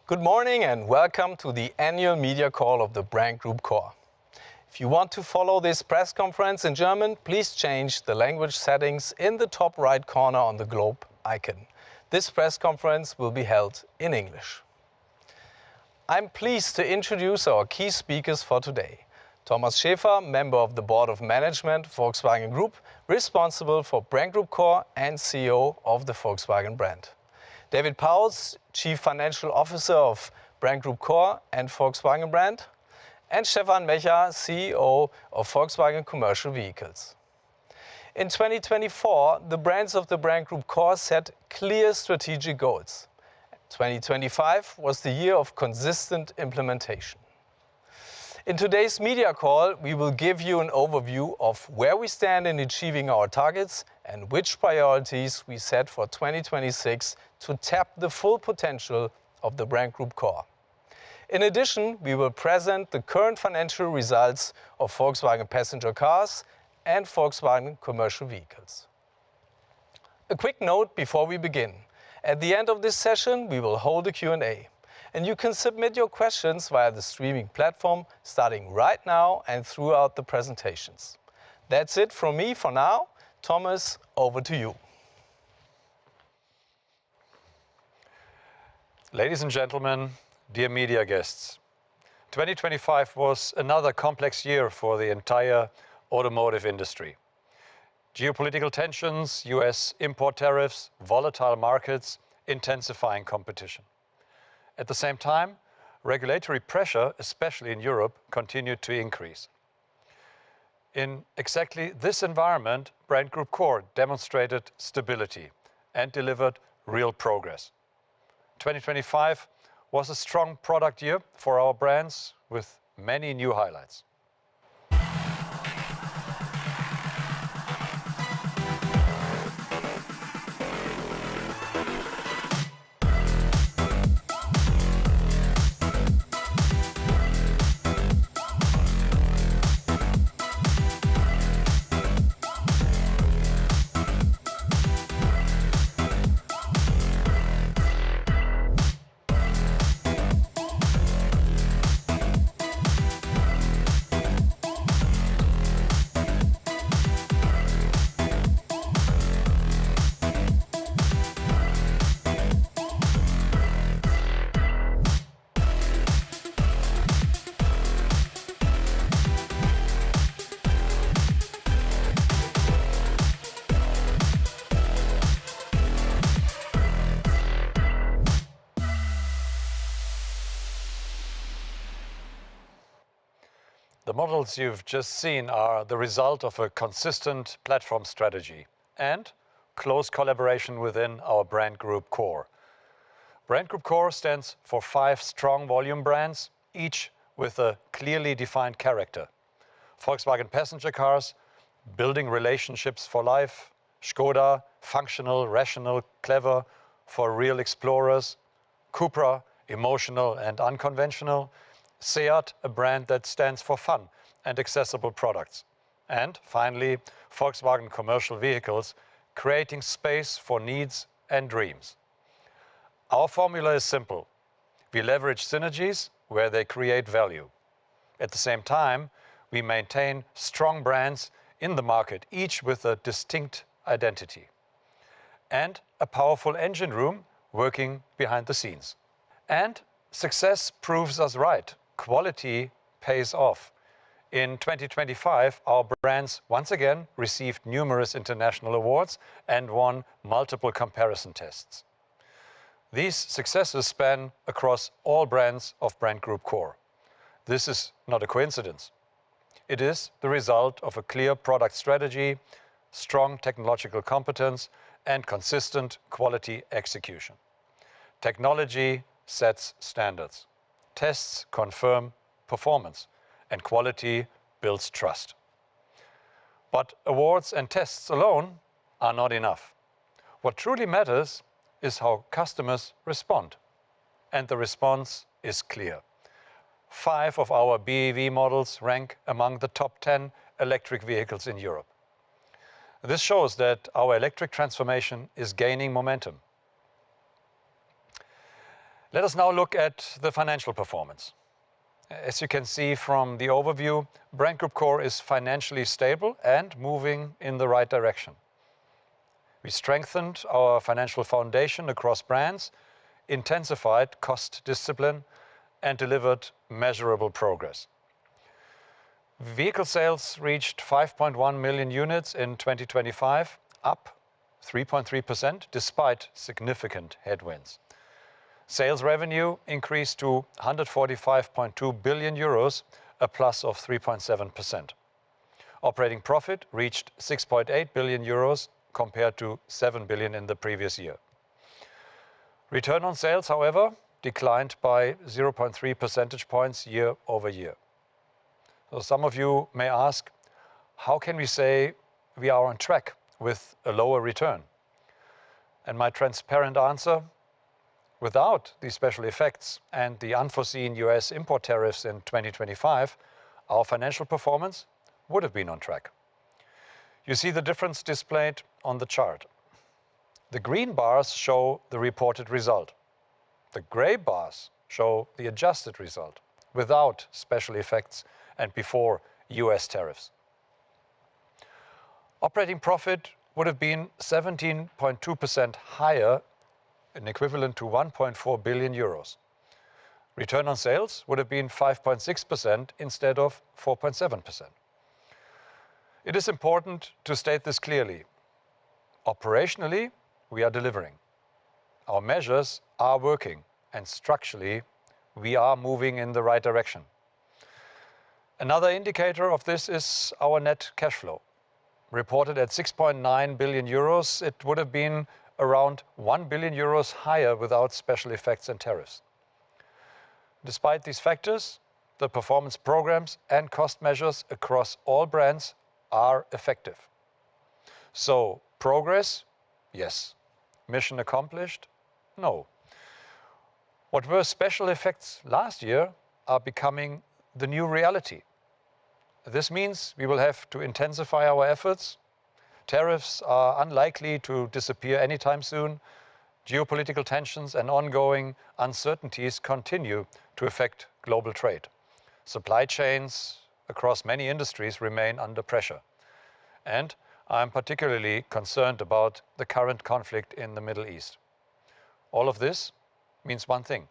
Good morning and welcome to the annual media call of the Brand Group Core. If you want to follow this press conference in German, please change the language settings in the top right corner on the globe icon. This press conference will be held in English. I'm pleased to introduce our key speakers for today. Thomas Schäfer, member of the Board of Management, Volkswagen Group, responsible for Brand Group Core and CEO of the Volkswagen brand. David Pauls, Chief Financial Officer of Brand Group Core and Volkswagen brand. And Stefan Mecher, CEO of Volkswagen Commercial Vehicles. In 2024, the brands of the Brand Group Core set clear strategic goals. 2025 was the year of consistent implementation. In today's media call, we will give you an overview of where we stand in achieving our targets and which priorities we set for 2026 to tap the full potential of the Brand Group Core. In addition, we will present the current financial results of Volkswagen Passenger Cars and Volkswagen Commercial Vehicles. A quick note before we begin. At the end of this session, we will hold a Q&A. And you can submit your questions via the streaming platform starting right now and throughout the presentations. That's it from me for now. Thomas, over to you. Ladies and gentlemen, dear media guests, 2025 was another complex year for the entire automotive industry. Geopolitical tensions, US import tariffs, volatile markets, intensifying competition. At the same time, regulatory pressure, especially in Europe, continued to increase. In exactly this environment, Brand Group Core demonstrated stability and delivered real progress. 2025 was a strong product year for our brands with many new highlights. The models you've just seen are the result of a consistent platform strategy and close collaboration within our Brand Group Core. Brand Group Core stands for 5 strong volume brands, each with a clearly defined character. Volkswagen Passenger Cars, building relationships for life. Škoda, functional, rational, clever, for real explorers. Cupra, emotional and unconventional. Seat, a brand that stands for fun and accessible products. And finally, Volkswagen Commercial Vehicles, creating space for needs and dreams. Our formula is simple. We leverage synergies where they create value. At the same time, we maintain strong brands in the market, each with a distinct identity. And a powerful engine room working behind the scenes. And success proves us right. Quality pays off. In 2025, our brands once again received numerous international awards and won multiple comparison tests. These successes span across all brands of Brand Group Core. This is not a coincidence. It is the result of a clear product strategy, strong technological competence, and consistent quality execution. Technology sets standards. Tests confirm performance, and quality builds trust. But awards and tests alone are not enough. What truly matters is how customers respond. And the response is clear. 5 of our BEV models rank among the top 10 electric vehicles in Europe. This shows that our electric transformation is gaining momentum. Let us now look at the financial performance. As you can see from the overview, Brand Group Core is financially stable and moving in the right direction. We strengthened our financial foundation across brands, intensified cost discipline, and delivered measurable progress. Vehicle sales reached 5.1 million units in 2025, up 3.3% despite significant headwinds. Sales revenue increased to 145.2 billion euros, a plus of 3.7%. Operating profit reached 6.8 billion euros compared to 7 billion in the previous year. Return on sales, however, declined by 0.3 percentage points year-over-year. So some of you may ask, how can we say we are on track with a lower return? And my transparent answer: without these special effects and the unforeseen US import tariffs in 2025, our financial performance would have been on track. You see the difference displayed on the chart. The green bars show the reported result. The gray bars show the adjusted result without special effects and before US tariffs. Operating profit would have been 17.2% higher, an equivalent to 1.4 billion euros. Return on sales would have been 5.6% instead of 4.7%. It is important to state this clearly. Operationally, we are delivering. Our measures are working, and structurally, we are moving in the right direction. Another indicator of this is our net cash flow. Reported at 6.9 billion euros, it would have been around 1 billion euros higher without special effects and tariffs. Despite these factors, the performance programs and cost measures across all brands are effective. So, progress? Yes. Mission accomplished? No. What were special effects last year are becoming the new reality. This means we will have to intensify our efforts. Tariffs are unlikely to disappear anytime soon. Geopolitical tensions and ongoing uncertainties continue to affect global trade. Supply chains across many industries remain under pressure. And I'm particularly concerned about the current conflict in the Middle East. All of this means one thing.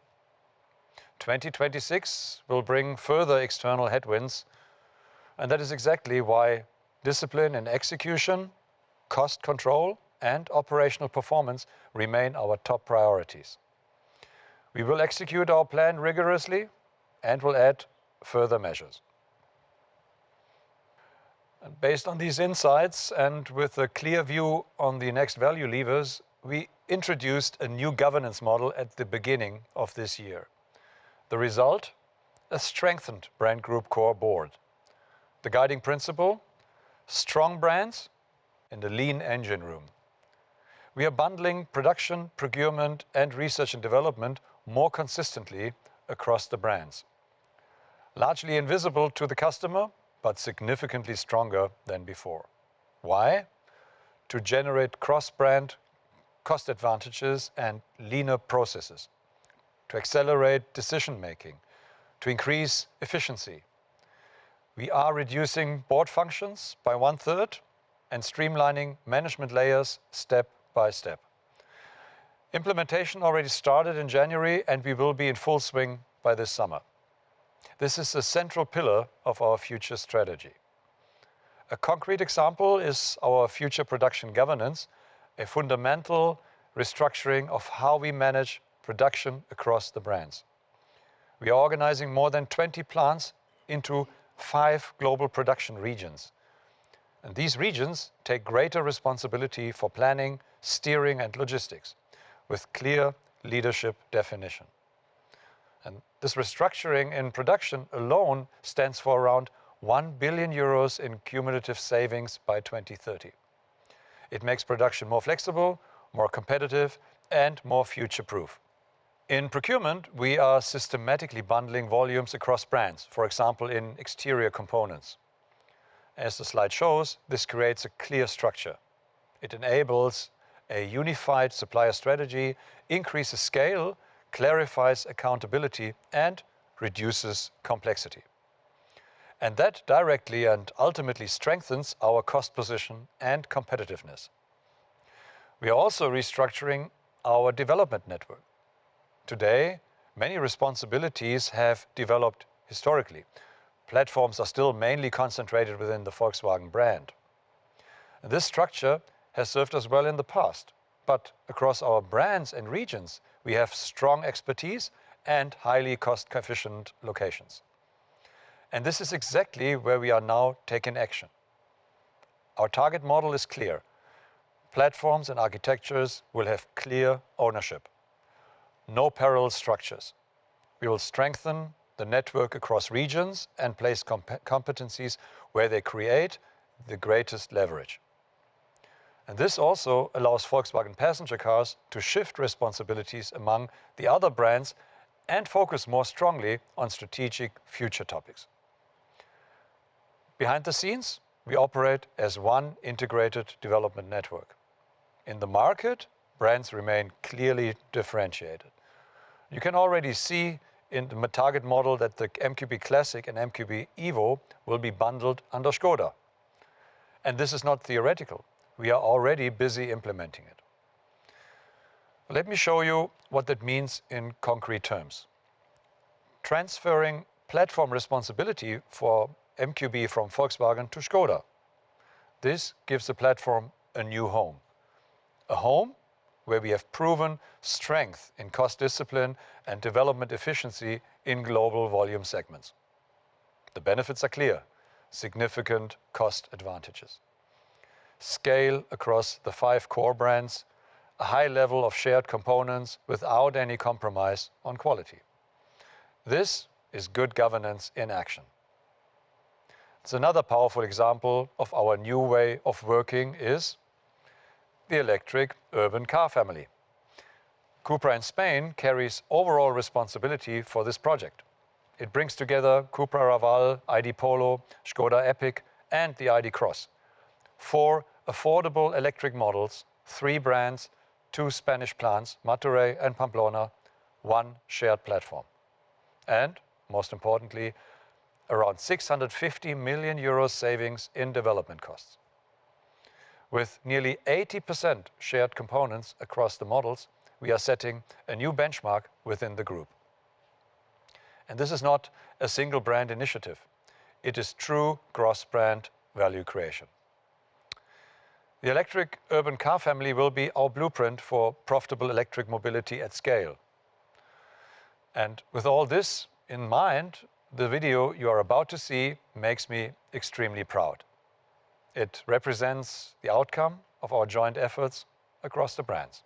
2026 will bring further external headwinds, and that is exactly why discipline and execution, cost control, and operational performance remain our top priorities. We will execute our plan rigorously and will add further measures. And based on these insights and with a clear view on the next value levers, we introduced a new governance model at the beginning of this year. The result? A strengthened Brand Group Core board. The guiding principle? Strong brands and a lean engine room. We are bundling production, procurement, and research and development more consistently across the brands. Largely invisible to the customer, but significantly stronger than before. Why? To generate cross-brand cost advantages and leaner processes, to accelerate decision-making, to increase efficiency. We are reducing board functions by 1/3 and streamlining management layers step by step. Implementation already started in January, and we will be in full swing by this summer. This is a central pillar of our future strategy. A concrete example is our future production governance, a fundamental restructuring of how we manage production across the brands. We are organizing more than 20 plants into 5 global production regions. And these regions take greater responsibility for planning, steering, and logistics, with clear leadership definition. And this restructuring in production alone stands for around 1 billion euros in cumulative savings by 2030. It makes production more flexible, more competitive, and more future-proof. In procurement, we are systematically bundling volumes across brands, for example, in exterior components. As the slide shows, this creates a clear structure. It enables a unified supplier strategy, increases scale, clarifies accountability, and reduces complexity. And that directly and ultimately strengthens our cost position and competitiveness. We are also restructuring our development network. Today, many responsibilities have developed historically. Platforms are still mainly concentrated within the Volkswagen brand. And this structure has served us well in the past, but across our brands and regions, we have strong expertise and highly cost-efficient locations. And this is exactly where we are now taking action. Our target model is clear. Platforms and architectures will have clear ownership. No parallel structures. We will strengthen the network across regions and place competencies where they create the greatest leverage. And this also allows Volkswagen Passenger Cars to shift responsibilities among the other brands and focus more strongly on strategic future topics. Behind the scenes, we operate as one integrated development network. In the market, brands remain clearly differentiated. You can already see in the target model that the MQB Classic and MQB Evo will be bundled under Škoda. And this is not theoretical. We are already busy implementing it. Let me show you what that means in concrete terms. Transferring platform responsibility for MQB from Volkswagen to Škoda. This gives the platform a new home. A home where we have proven strength in cost discipline and development efficiency in global volume segments. The benefits are clear: significant cost advantages, scale across the 5 core brands, a high level of shared components without any compromise on quality. This is good governance in action. It's another powerful example of our new way of working is the electric urban car family. Cupra in Spain carries overall responsibility for this project. It brings together Cupra Raval, ID Polo, Škoda Epic, and the ID Cross. 4 affordable electric models, 3 brands, 2 Spanish plants, Martorell and Pamplona, 1 shared platform. And, most importantly, around 650 million euros savings in development costs. With nearly 80% shared components across the models, we are setting a new benchmark within the group. And this is not a single brand initiative. It is true cross-brand value creation. The electric urban car family will be our blueprint for profitable electric mobility at scale. And with all this in mind, the video you are about to see makes me extremely proud. It represents the outcome of our joint efforts across the brands.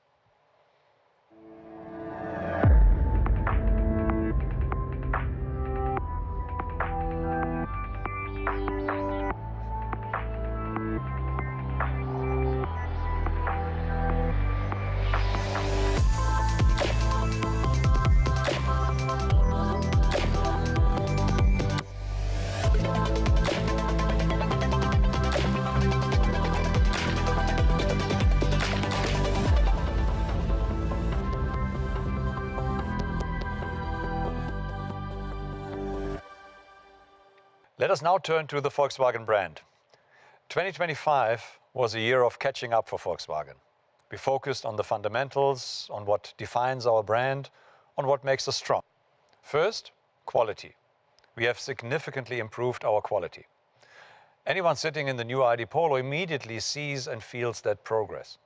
Let us now turn to the Volkswagen brand. 2025 was a year of catching up for Volkswagen. We focused on the fundamentals, on what defines our brand, on what makes us strong. First, quality. We have significantly improved our quality. Anyone sitting in the new ID Polo immediately sees and feels that progress.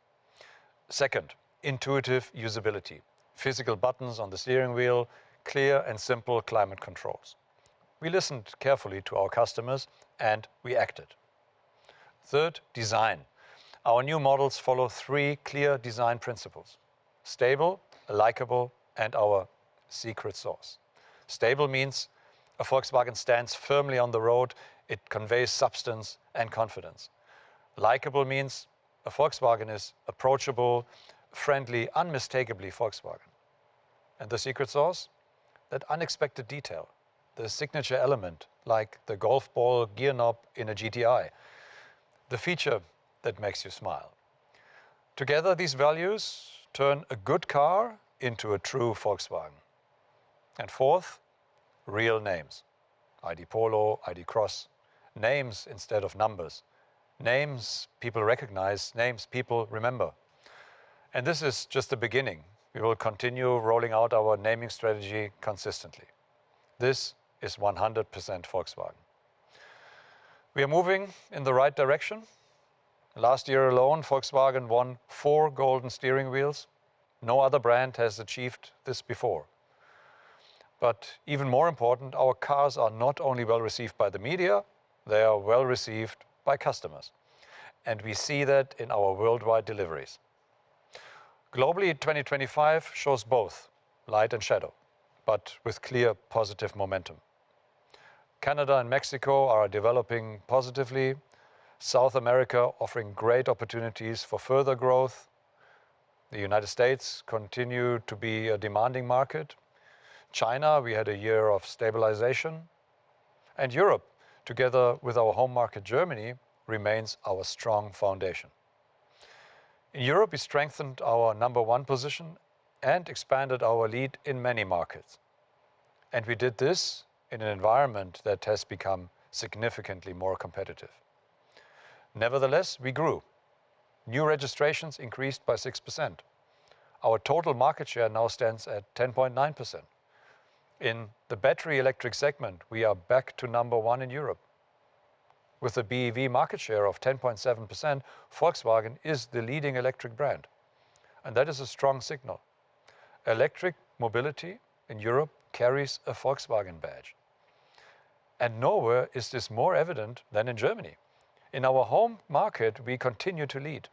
Second, intuitive usability. Physical buttons on the steering wheel, clear and simple climate controls. We listened carefully to our customers and we acted. Third, design. Our new models follow 3 clear design principles: stable, likable, and our secret sauce. Stable means a Volkswagen stands firmly on the road. It conveys substance and confidence. Likable means a Volkswagen is approachable, friendly, unmistakably Volkswagen. And the secret sauce? That unexpected detail. The signature element, like the golf ball gear knob in a GTI. The feature that makes you smile. Together, these values turn a good car into a true Volkswagen. And fourth, real names. ID Polo, ID Cross, names instead of numbers. Names people recognize, names people remember. And this is just the beginning. We will continue rolling out our naming strategy consistently. This is 100% Volkswagen. We are moving in the right direction. Last year alone, Volkswagen won 4 golden steering wheels. No other brand has achieved this before. But even more important, our cars are not only well received by the media, they are well received by customers. And we see that in our worldwide deliveries. Globally, 2025 shows both light and shadow, but with clear positive momentum. Canada and Mexico are developing positively. South America offering great opportunities for further growth. The United States continue to be a demanding market. China, we had a year of stabilization. And Europe, together with our home market Germany, remains our strong foundation. In Europe, we strengthened our #1 position and expanded our lead in many markets. And we did this in an environment that has become significantly more competitive. Nevertheless, we grew. New registrations increased by 6%. Our total market share now stands at 10.9%. In the battery electric segment, we are back to #1 in Europe. With a BEV market share of 10.7%, Volkswagen is the leading electric brand. And that is a strong signal. Electric mobility in Europe carries a Volkswagen badge. And nowhere is this more evident than in Germany. In our home market, we continue to lead.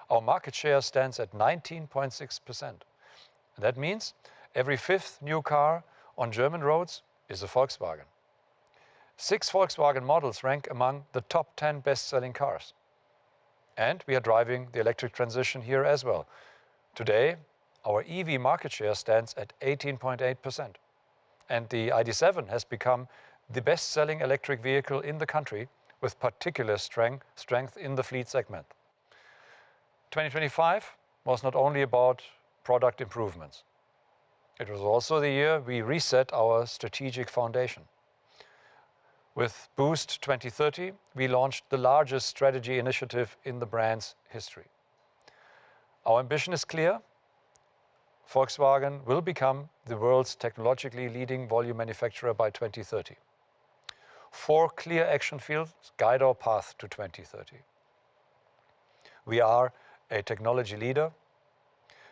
Our market share stands at 19.6%. That means every 5th new car on German roads is a Volkswagen. 6 Volkswagen models rank among the top 10 best-selling cars. And we are driving the electric transition here as well. Today, our EV market share stands at 18.8%. And the ID.7 has become the best-selling electric vehicle in the country, with particular strength in the fleet segment. 2025 was not only about product improvements. It was also the year we reset our strategic foundation. With Boost 2030, we launched the largest strategy initiative in the brand's history. Our ambition is clear. Volkswagen will become the world's technologically leading volume manufacturer by 2030. 4 clear action fields guide our path to 2030. We are a technology leader.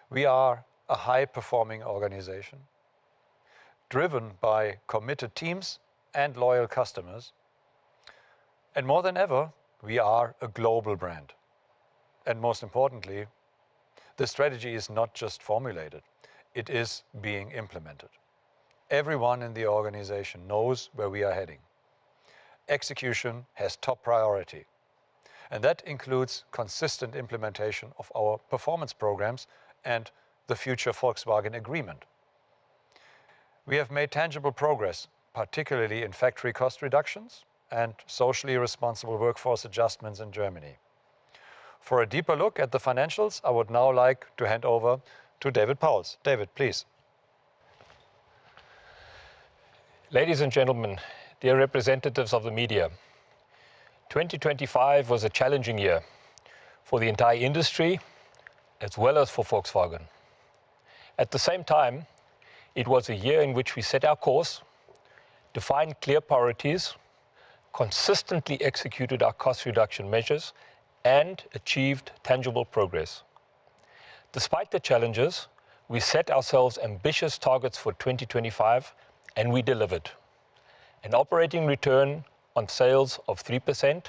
We are a high-performing organization, driven by committed teams and loyal customers. And more than ever, we are a global brand. And most importantly, the strategy is not just formulated, it is being implemented. Everyone in the organization knows where we are heading. Execution has top priority. And that includes consistent implementation of our performance programs and the Future Volkswagen Agreement. We have made tangible progress, particularly in factory cost reductions and socially responsible workforce adjustments in Germany. For a deeper look at the financials, I would now like to hand over to David Pauls. David, please. Ladies and gentlemen, dear representatives of the media, 2025 was a challenging year for the entire industry as well as for Volkswagen. At the same time, it was a year in which we set our course, defined clear priorities, consistently executed our cost reduction measures, and achieved tangible progress. Despite the challenges, we set ourselves ambitious targets for 2025, and we delivered. An operating return on sales of 3%,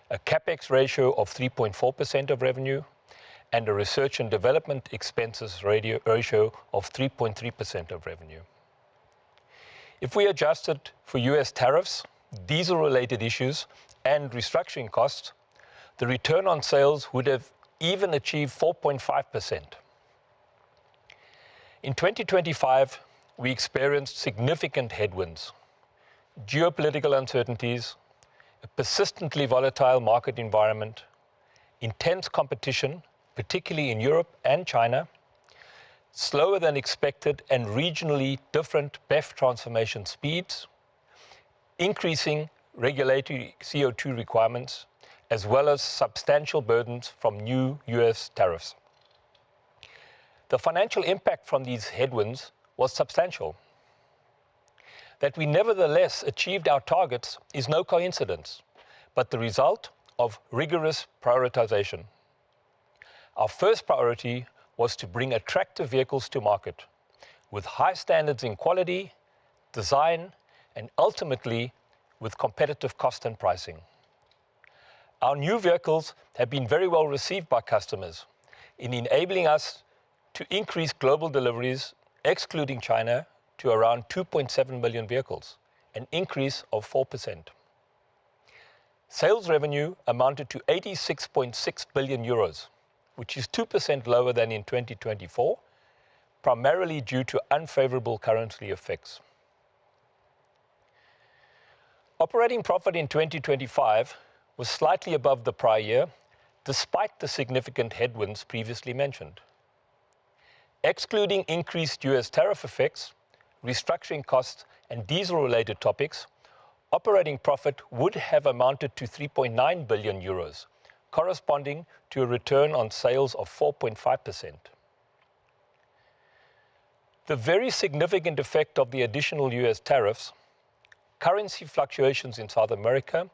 a CapEx ratio of 3.4% of revenue, and a research and development expenses ratio of 3.3% of revenue. If we adjusted for US tariffs, diesel-related issues, and restructuring costs, the return on sales would have even achieved 4.5%. In 2025, we experienced significant headwinds, geopolitical uncertainties, a persistently volatile market environment, intense competition, particularly in Europe and China, slower than expected and regionally different BEV transformation speeds, increasing regulatory CO2 requirements, as well as substantial burdens from new US tariffs. The financial impact from these headwinds was substantial. That we nevertheless achieved our targets is no coincidence, but the result of rigorous prioritization. Our first priority was to bring attractive vehicles to market with high standards in quality, design, and ultimately with competitive cost and pricing. Our new vehicles have been very well received by customers in enabling us to increase global deliveries, excluding China, to around 2.7 million vehicles, an increase of 4%. Sales revenue amounted to 86.6 billion euros, which is 2% lower than in 2024, primarily due to unfavorable currency effects. Operating profit in 2025 was slightly above the prior year, despite the significant headwinds previously mentioned. Excluding increased US tariff effects, restructuring costs, and diesel-related topics, operating profit would have amounted to 3.9 billion euros, corresponding to a return on sales of 4.5%. The very significant effect of the additional US tariffs, currency fluctuations in South America,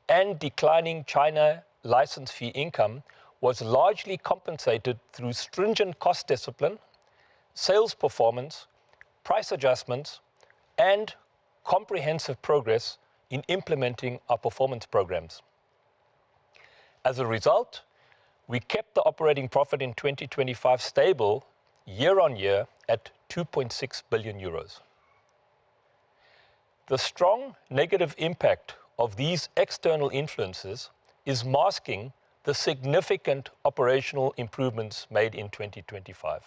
and declining China license fee income was largely compensated through stringent cost discipline, sales performance, price adjustments, and comprehensive progress in implementing our performance programs. As a result, we kept the operating profit in 2025 stable year on year at 2.6 billion euros. The strong negative impact of these external influences is masking the significant operational improvements made in 2025.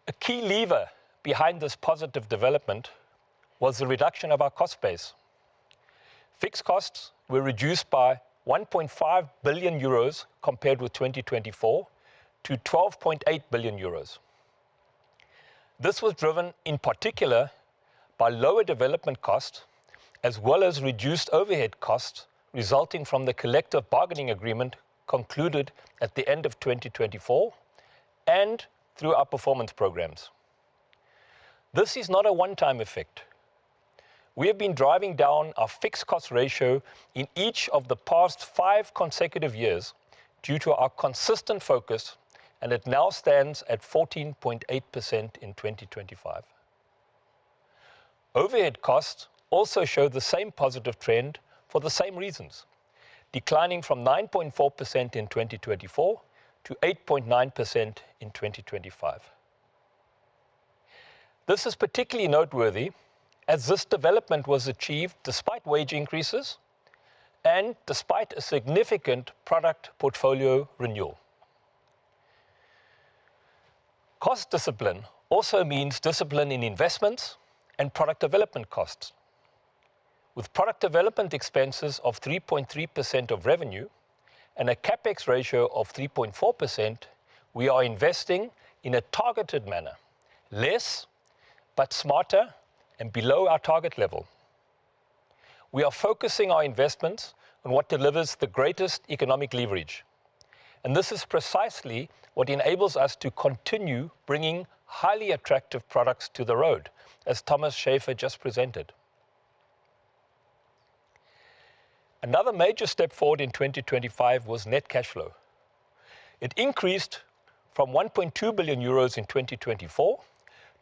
A key lever behind this positive development was the reduction of our cost base. Fixed costs were reduced by 1.5 billion euros compared with 2024 to 12.8 billion euros. This was driven in particular by lower development costs, as well as reduced overhead costs resulting from the collective bargaining agreement concluded at the end of 2024 and through our performance programs. This is not a one-time effect. We have been driving down our fixed cost ratio in each of the past 5 consecutive years due to our consistent focus, and it now stands at 14.8% in 2025. Overhead costs also show the same positive trend for the same reasons, declining from 9.4% in 2024 to 8.9% in 2025. This is particularly noteworthy as this development was achieved despite wage increases and despite a significant product portfolio renewal. Cost discipline also means discipline in investments and product development costs. With product development expenses of 3.3% of revenue and a CapEx ratio of 3.4%, we are investing in a targeted manner, less but smarter and below our target level. We are focusing our investments on what delivers the greatest economic leverage. And this is precisely what enables us to continue bringing highly attractive products to the road, as Thomas Schaefer just presented. Another major step forward in 2025 was net cash flow. It increased from 1.2 billion euros in 2024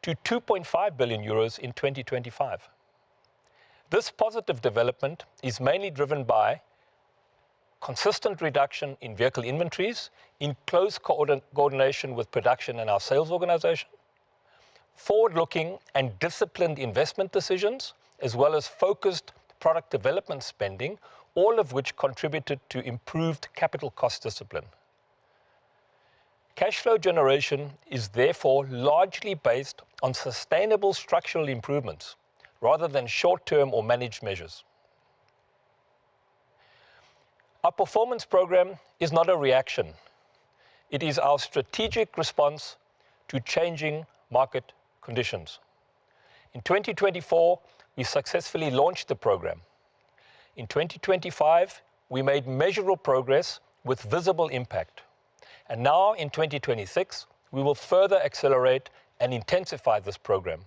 to 2.5 billion euros in 2025. This positive development is mainly driven by consistent reduction in vehicle inventories in close coordination with production and our sales organization, forward-looking and disciplined investment decisions, as well as focused product development spending, all of which contributed to improved capital cost discipline. Cash flow generation is therefore largely based on sustainable structural improvements rather than short-term or managed measures. Our performance program is not a reaction. It is our strategic response to changing market conditions. In 2024, we successfully launched the program. In 2025, we made measurable progress with visible impact. And now in 2026, we will further accelerate and intensify this program.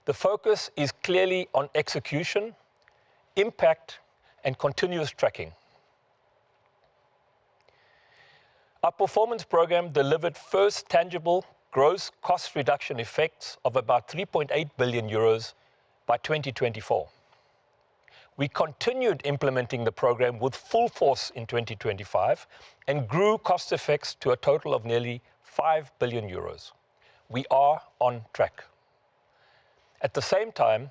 The focus is clearly on execution, impact, and continuous tracking. Our performance program delivered first tangible gross cost reduction effects of about 3.8 billion euros by 2024. We continued implementing the program with full force in 2025 and grew cost effects to a total of nearly 5 billion euros. We are on track. At the same time,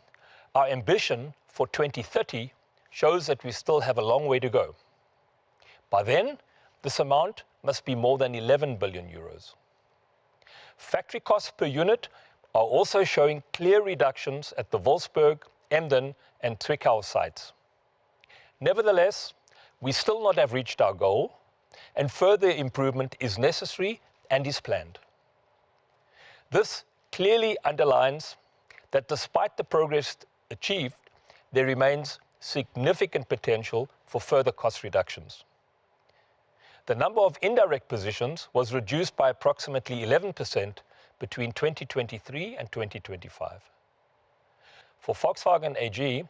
our ambition for 2030 shows that we still have a long way to go. By then, this amount must be more than 11 billion euros. Factory costs per unit are also showing clear reductions at the Wolfsburg, Emden, and Zwickau sites. Nevertheless, we still not have reached our goal, and further improvement is necessary and is planned. This clearly underlines that despite the progress achieved, there remains significant potential for further cost reductions. The number of indirect positions was reduced by approximately 11% between 2023 and 2025. For Volkswagen AG,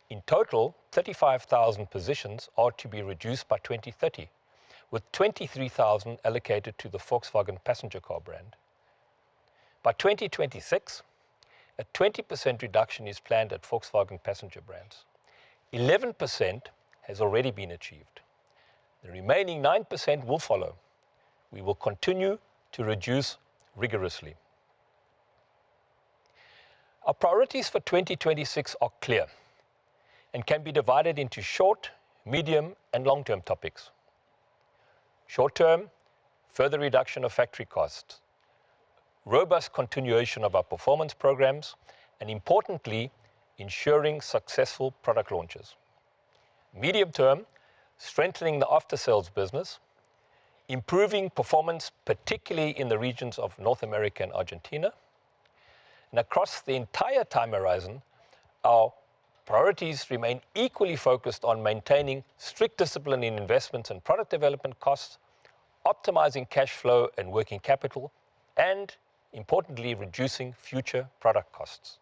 in total, 35,000 positions are to be reduced by 2030, with 23,000 allocated to the Volkswagen passenger car brand. By 2026, a 20% reduction is planned at Volkswagen passenger brands. 11% has already been achieved. The remaining 9% will follow. We will continue to reduce rigorously. Our priorities for 2026 are clear and can be divided into short, medium, and long-term topics. Short-term, further reduction of factory costs, robust continuation of our performance programs, and importantly, ensuring successful product launches. Medium-term, strengthening the after-sales business, improving performance, particularly in the regions of North America and Argentina. And across the entire time horizon, our priorities remain equally focused on maintaining strict discipline in investments and product development costs, optimizing cash flow and working capital, and importantly, reducing future product costs.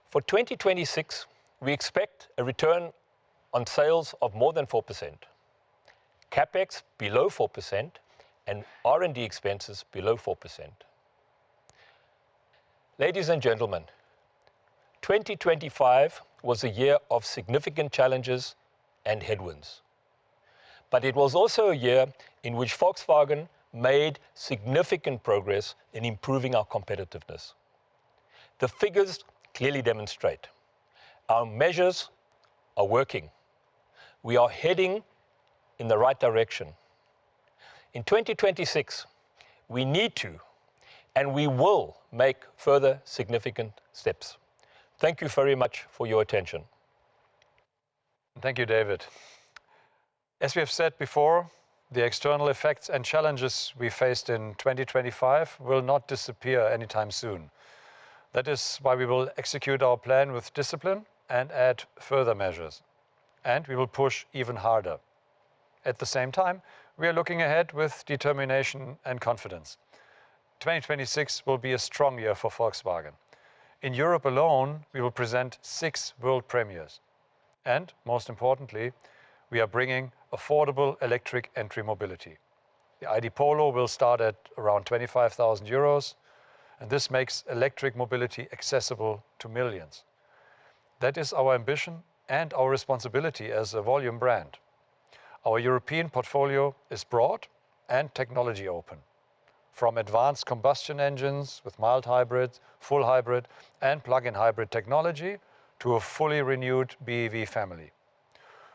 For 2026, we expect a return on sales of more than 4%, CapEx below 4%, and R&D expenses below 4%. Ladies and gentlemen, 2025 was a year of significant challenges and headwinds. But it was also a year in which Volkswagen made significant progress in improving our competitiveness. The figures clearly demonstrate our measures are working. We are heading in the right direction. In 2026, we need to and we will make further significant steps. Thank you very much for your attention. Thank you, David. As we have said before, the external effects and challenges we faced in 2025 will not disappear anytime soon. That is why we will execute our plan with discipline and add further measures. And we will push even harder. At the same time, we are looking ahead with determination and confidence. 2026 will be a strong year for Volkswagen. In Europe alone, we will present 6 world premieres. And most importantly, we are bringing affordable electric entry mobility. The ID Polo will start at around 25,000 euros, and this makes electric mobility accessible to millions. That is our ambition and our responsibility as a volume brand. Our European portfolio is broad and technology open. From advanced combustion engines with mild hybrid, full hybrid, and plug-in hybrid technology to a fully renewed BEV family.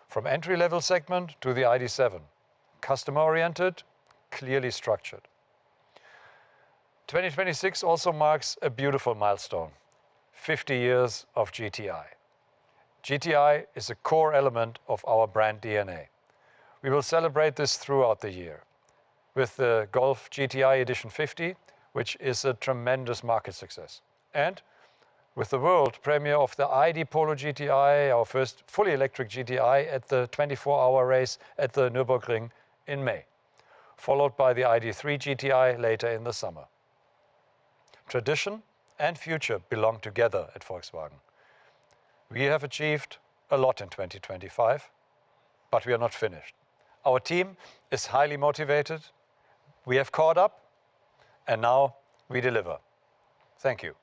From entry-level segment to the ID.7, customer-oriented, clearly structured. 2026 also marks a beautiful milestone, 50 years of GTI. GTI is a core element of our brand DNA. We will celebrate this throughout the year with the Golf GTI Edition 50, which is a tremendous market success. And with the world premiere of the ID Polo GTI, our first fully electric GTI at the 24-hour race at the Nürburgring in May, followed by the ID3 GTI later in the summer. Tradition and future belong together at Volkswagen. We have achieved a lot in 2025, but we are not finished. Our team is highly motivated, we have caught up, and now we deliver. Thank you.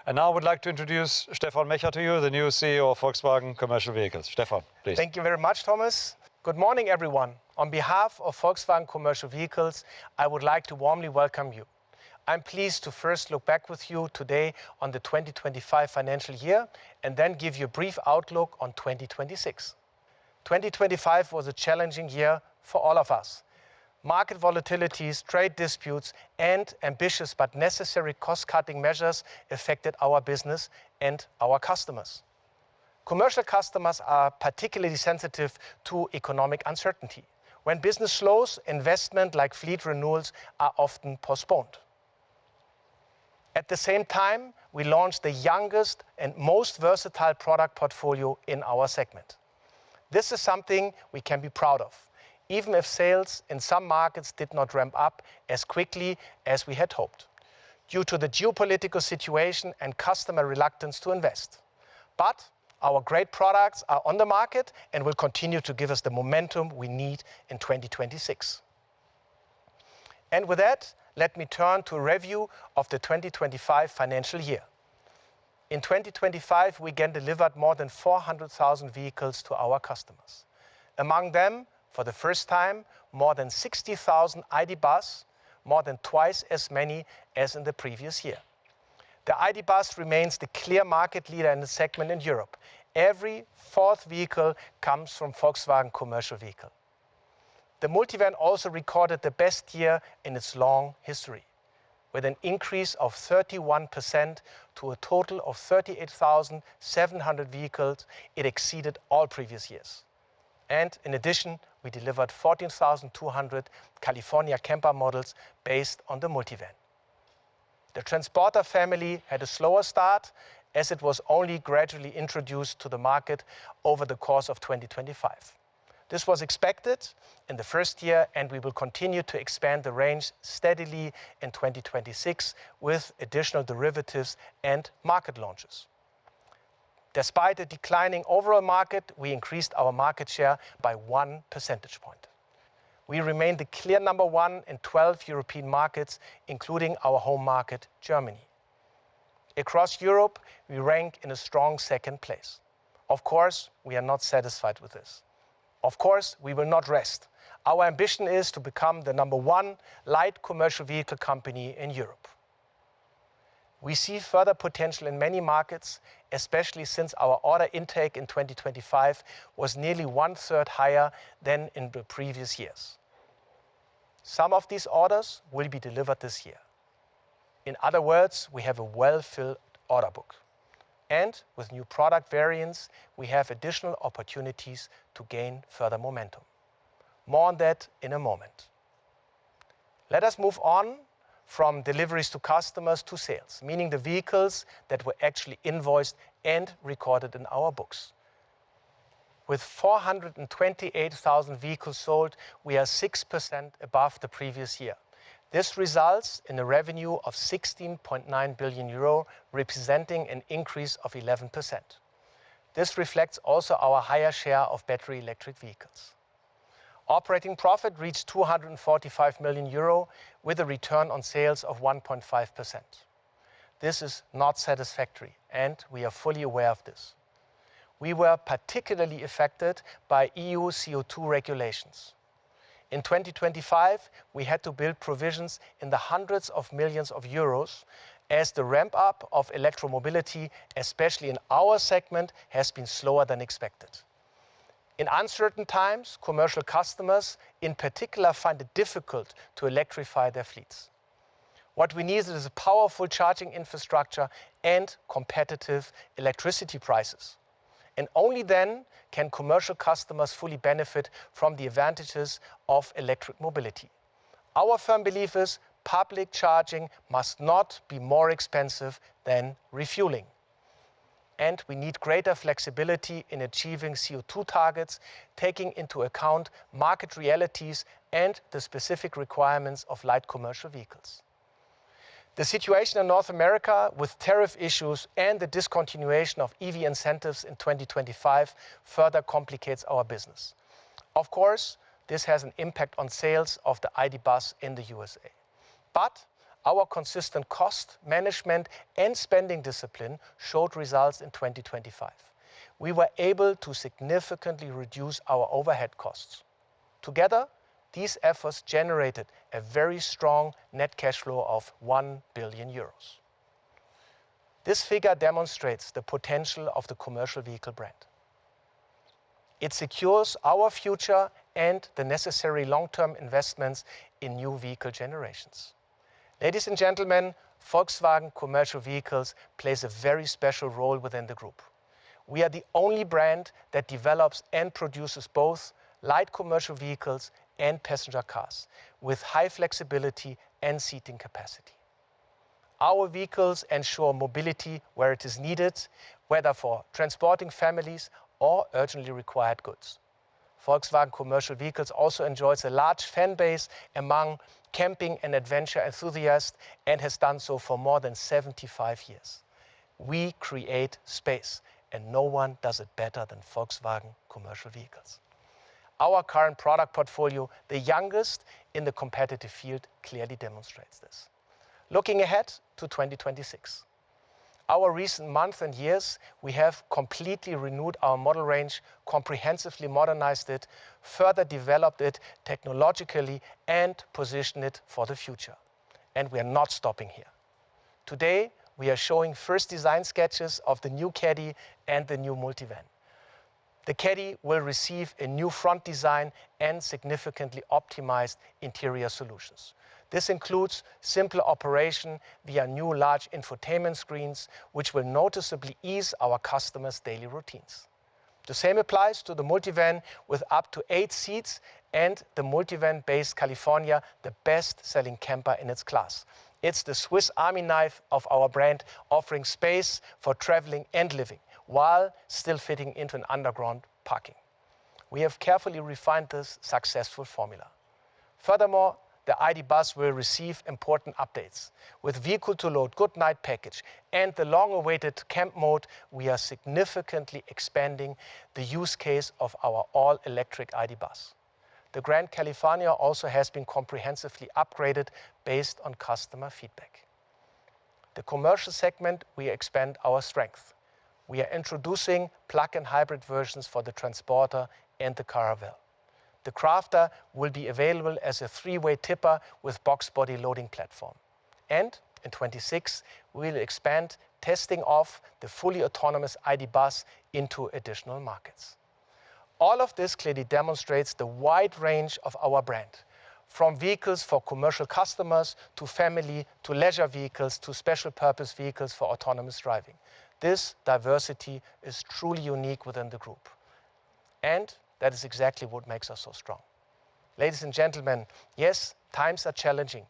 And now I would like to introduce Stefan Mecher to you, the new CEO of Volkswagen Commercial Vehicles. Stefan, please. Thank you very much, Thomas. Good morning, everyone. On behalf of Volkswagen Commercial Vehicles, I would like to warmly welcome you. I'm pleased to first look back with you today on the 2025 financial year and then give you a brief outlook on 2026. 2025 was a challenging year for all of us. Market volatilities, trade disputes, and ambitious but necessary cost-cutting measures affected our business and our customers. Commercial customers are particularly sensitive to economic uncertainty. When business slows, investment like fleet renewals are often postponed. At the same time, we launched the youngest and most versatile product portfolio in our segment. This is something we can be proud of, even if sales in some markets did not ramp up as quickly as we had hoped, due to the geopolitical situation and customer reluctance to invest. But our great products are on the market and will continue to give us the momentum we need in 2026. And with that, let me turn to a review of the 2025 financial year. In 2025, we again delivered more than 400,000 vehicles to our customers. Among them, for the first time, more than 60,000 ID. Buzz, more than twice as many as in the previous year. The ID. Buzz remains the clear market leader in the segment in Europe. Every fourth vehicle comes from Volkswagen Commercial Vehicle. The multivan also recorded the best year in its long history. With an increase of 31% to a total of 38,700 vehicles, it exceeded all previous years. And in addition, we delivered 14,200 California camper models based on the multivan. The Transporter family had a slower start as it was only gradually introduced to the market over the course of 2025. This was expected in the first year, and we will continue to expand the range steadily in 2026 with additional derivatives and market launches. Despite a declining overall market, we increased our market share by 1 percentage point. We remain the clear number one in 12 European markets, including our home market, Germany. Across Europe, we rank in a strong second place. Of course, we are not satisfied with this. Of course, we will not rest. Our ambition is to become the number one light commercial vehicle company in Europe. We see further potential in many markets, especially since our order intake in 2025 was nearly 1/3 higher than in the previous years. Some of these orders will be delivered this year. In other words, we have a well-filled order book. And with new product variants, we have additional opportunities to gain further momentum. More on that in a moment. Let us move on from deliveries to customers to sales, meaning the vehicles that were actually invoiced and recorded in our books. With 428,000 vehicles sold, we are 6% above the previous year. This results in a revenue of 16.9 billion euro, representing an increase of 11%. This reflects also our higher share of battery electric vehicles. Operating profit reached 245 million euro with a return on sales of 1.5%. This is not satisfactory, and we are fully aware of this. We were particularly affected by EU CO2 regulations. In 2025, we had to build provisions in the hundreds of millions of euros as the ramp-up of electromobility, especially in our segment, has been slower than expected. In uncertain times, commercial customers in particular find it difficult to electrify their fleets. What we need is a powerful charging infrastructure and competitive electricity prices. And only then can commercial customers fully benefit from the advantages of electric mobility. Our firm belief is public charging must not be more expensive than refueling. And we need greater flexibility in achieving CO2 targets, taking into account market realities and the specific requirements of light commercial vehicles. The situation in North America with tariff issues and the discontinuation of EV incentives in 2025 further complicates our business. Of course, this has an impact on sales of the ID. Buzz in the USA. But our consistent cost management and spending discipline showed results in 2025. We were able to significantly reduce our overhead costs. Together, these efforts generated a very strong net cash flow of 1 billion euros. This figure demonstrates the potential of the commercial vehicle brand. It secures our future and the necessary long-term investments in new vehicle generations. Ladies and gentlemen, Volkswagen Commercial Vehicles plays a very special role within the group. We are the only brand that develops and produces both light commercial vehicles and passenger cars with high flexibility and seating capacity. Our vehicles ensure mobility where it is needed, whether for transporting families or urgently required goods. Volkswagen Commercial Vehicles also enjoys a large fan base among camping and adventure enthusiasts and has done so for more than 75 years. We create space, and no one does it better than Volkswagen Commercial Vehicles. Our current product portfolio, the youngest in the competitive field, clearly demonstrates this. Looking ahead to 2026. Our recent months and years, we have completely renewed our model range, comprehensively modernized it, further developed it technologically, and positioned it for the future. And we are not stopping here. Today, we are showing first design sketches of the new Caddy and the new multivan. The Caddy will receive a new front design and significantly optimized interior solutions. This includes simple operation via new large infotainment screens, which will noticeably ease our customers' daily routines. The same applies to the multivan with up to 8 seats and the multivan-based California, the best-selling camper in its class. It's the Swiss Army knife of our brand, offering space for traveling and living, while still fitting into an underground parking. We have carefully refined this successful formula. Furthermore, the ID. Buzz will receive important updates. With vehicle-to-load good night package and the long-awaited camp mode, we are significantly expanding the use case of our all-electric ID. Buzz. The Grand California also has been comprehensively upgraded based on customer feedback. The commercial segment, we expand our strength. We are introducing plug-in hybrid versions for the Transporter and the Caravelle. The Crafter will be available as a 3-way tipper with box body loading platform. And in 2026, we will expand testing of the fully autonomous ID. Buzz into additional markets. All of this clearly demonstrates the wide range of our brand, from vehicles for commercial customers to family to leisure vehicles to special purpose vehicles for autonomous driving. This diversity is truly unique within the group. And that is exactly what makes us so strong. Ladies and gentlemen, yes, times are challenging,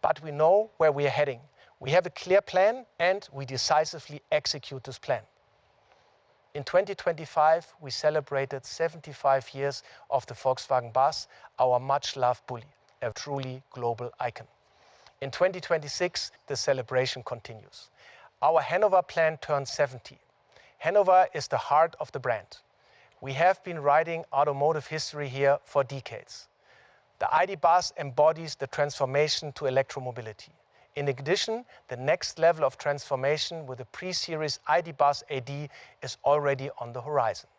but we know where we are heading. We have a clear plan and we decisively execute this plan. In 2025, we celebrated 75 years of the Volkswagen Buzz, our much-loved bully, a truly global icon. In 2026, the celebration continues. Our Hanover plant turns 70. Hanover is the heart of the brand. We have been writing automotive history here for decades. The ID. Buzz embodies the transformation to electromobility. In addition, the next level of transformation with the pre-series ID. Buzz AD is already on the horizon.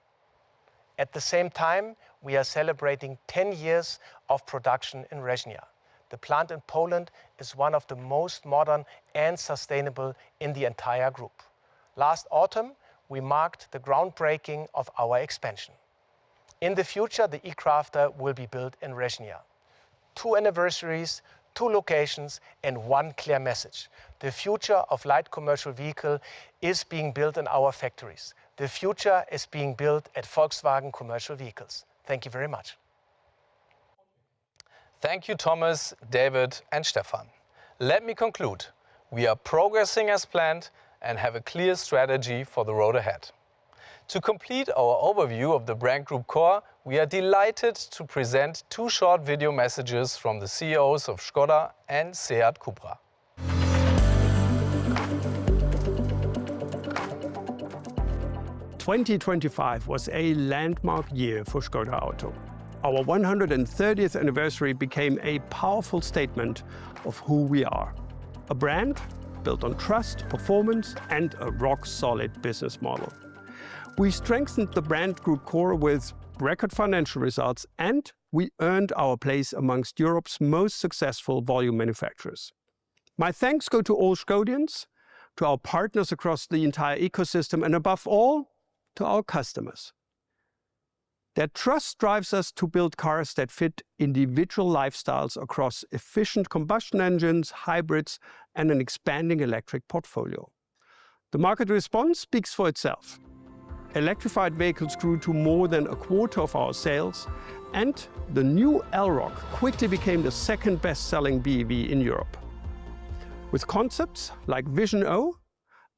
At the same time, we are celebrating 10 years of production in Rzeźnia. The plant in Poland is one of the most modern and sustainable in the entire group. Last autumn, we marked the groundbreaking of our expansion. In the future, the e-Crafter will be built in Rzeźnia. 2 anniversaries, 2 locations, and 1 clear message. The future of light commercial vehicle is being built in our factories. The future is being built at Volkswagen Commercial Vehicles. Thank you very much. Thank you, Thomas, David, and Stefan. Let me conclude. We are progressing as planned and have a clear strategy for the road ahead. To complete our overview of the Brand Group Core, we are delighted to present 2 short video messages from the CEOs of Škoda and Seat Cupra. "2025 was a landmark year for Škoda Auto. Our 130th anniversary became a powerful statement of who we are. A brand built on trust, performance, and a rock-solid business model. We strengthened the Brand Group Core with record financial results, and we earned our place amongst Europe's most successful volume manufacturers. My thanks go to all Škodians, to our partners across the entire ecosystem, and above all, to our customers. Their trust drives us to build cars that fit individual lifestyles across efficient combustion engines, hybrids, and an expanding electric portfolio. The market response speaks for itself. Electrified vehicles grew to more than a quarter of our sales, and the new Elroq quickly became the second best-selling BEV in Europe. With concepts like Vision O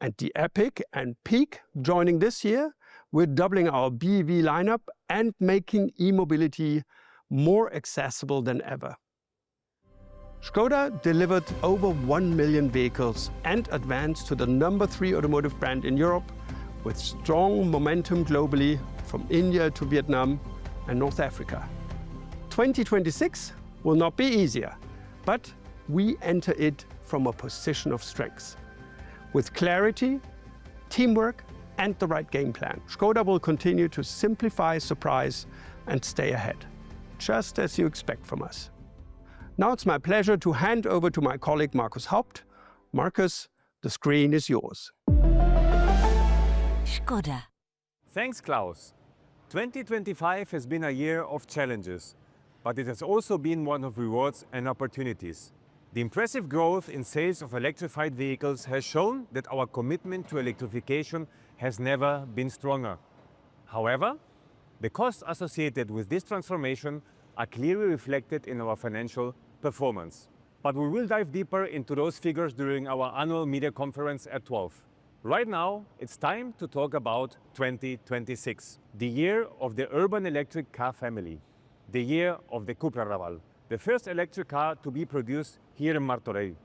and the Epic and Peak joining this year, we're doubling our BEV lineup and making e-mobility more accessible than ever. Škoda delivered over 1 million vehicles and advanced to the #3 automotive brand in Europe, with strong momentum globally from India to Vietnam and North Africa. 2026 will not be easier, but we enter it from a position of strength. With clarity, teamwork, and the right game plan, Škoda will continue to simplify, surprise, and stay ahead, just as you expect from us. Now it's my pleasure to hand over to my colleague Markus Haupt. Markus, the screen is yours. Škoda. Thanks, Klaus. 2025 has been a year of challenges, but it has also been one of rewards and opportunities. The impressive growth in sales of electrified vehicles has shown that our commitment to electrification has never been stronger. However, the costs associated with this transformation are clearly reflected in our financial performance. But we will dive deeper into those figures during our annual media conference at 12. Right now, it's time to talk about 2026, the year of the urban electric car family, the year of the Cupra Raval, the first electric car to be produced here in Martorell.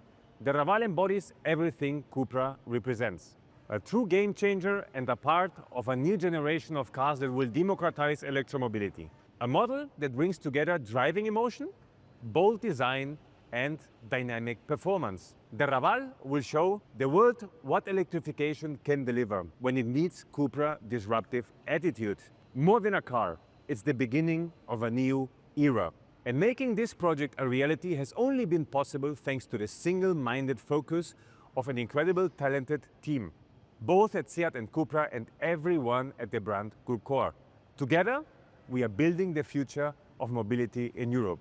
The Raval embodies everything Cupra represents. A true game changer and a part of a new generation of cars that will democratize electromobility. A model that brings together driving emotion, bold design, and dynamic performance. The Raval will show the world what electrification can deliver when it meets Cupra's disruptive attitude. More than a car, it's the beginning of a new era. And making this project a reality has only been possible thanks to the single-minded focus of an incredible, talented team, both at Seat and Cupra and everyone at the Brand Group Core. Together, we are building the future of mobility in Europe.